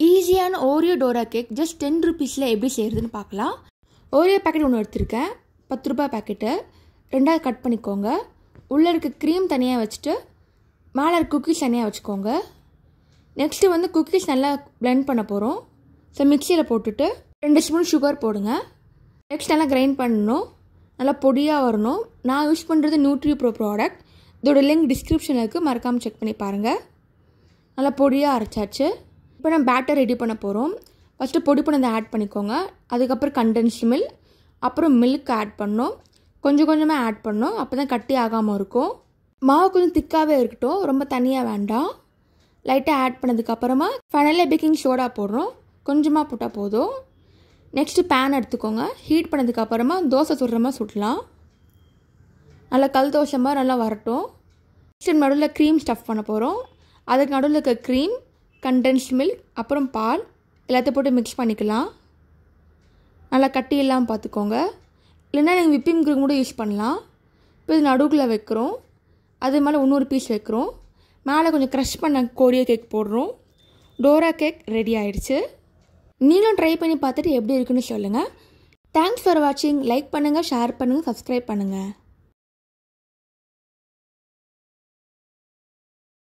ஈஸியான Oreo Dora cake just 10 rupeesல எப்படி செய்கிறதுன்னு பார்க்கலாம். ஓரியோ பேக்கெட் ஒன்று எடுத்திருக்கேன், 10 ரூபாய் பேக்கெட்டு. ரெண்டாவது கட் பண்ணிக்கோங்க. உள்ளே இருக்க க்ரீம் தனியாக வச்சுட்டு மேலே இருக்க குக்கீஸ் தனியாக வச்சுக்கோங்க. நெக்ஸ்ட்டு வந்து குக்கீஸ் நல்லா பிளெண்ட் பண்ண போகிறோம். ஸோ மிக்சியில் போட்டுட்டு 2 ஸ்பூன் சுகர் போடுங்க. நெக்ஸ்ட் நல்லா கிரைண்ட் பண்ணணும், நல்லா பொடியாக வரணும். நான் யூஸ் பண்ணுறது நியூட்ரி ப்ரோ ப்ராடக்ட். இதோட லிங்க் டிஸ்கிரிப்ஷனில் இருக்குது, மறக்காமல் செக் பண்ணி பாருங்கள். நல்லா பொடியாக அரைச்சாச்சு. இப்போ நம்ம பேட்டர் ரெடி பண்ண போகிறோம். ஃபஸ்ட்டு பொடி பண்ணதை ஆட் பண்ணிக்கோங்க. அதுக்கப்புறம் கண்டென்ஸ்டு மில்க், அப்புறம் மில்க் ஆட் பண்ணணும். கொஞ்சம் கொஞ்சமாக ஆட் பண்ணணும், அப்போ தான் கட்டி ஆகாமல் இருக்கும். மாவு கொஞ்சம் திக்காகவே இருக்கட்டும், ரொம்ப தனியாக வேண்டாம். லைட்டாக ஆட் பண்ணதுக்கப்புறமா ஃபைனலாக பேக்கிங் சோடா போடுறோம், கொஞ்சமாக போட்டால் போதும். நெக்ஸ்ட்டு பேன் எடுத்துக்கோங்க. ஹீட் பண்ணதுக்கப்புறமா தோசை சுடுற மாதிரி சுடலாம். நல்லா கல் தோசை மாதிரி நல்லா வரட்டும். நெக்ஸ்ட் நடுவில் க்ரீம் ஸ்டஃப் பண்ண போகிறோம். அதுக்கு நடுவில் இருக்க க்ரீம், கண்டென்ஸ்ட் மில்க், அப்புறம் பால் எல்லாத்தையும் போட்டு மிக்ஸ் பண்ணிக்கலாம். நல்லா கட்டி இல்லாமல் பார்த்துக்கோங்க. இல்லைன்னா நீங்கள் விப்பிங் க்ரீம் கூட யூஸ் பண்ணலாம். இப்போ இது நடுவுக்குள்ளே வைக்கிறோம். அது மேலே இன்னொரு பீஸ் வைக்கிறோம். மேலே கொஞ்சம் க்ரஷ் பண்ண ஓரியோ கேக் போடுறோம். டோரா கேக் ரெடி ஆகிடுச்சு. நீங்களும் ட்ரை பண்ணி பார்த்துட்டு எப்படி இருக்குன்னு சொல்லுங்கள். தேங்க்ஸ் ஃபார் வாட்சிங். லைக் பண்ணுங்கள், ஷேர் பண்ணுங்கள், சப்ஸ்கிரைப் பண்ணுங்கள்.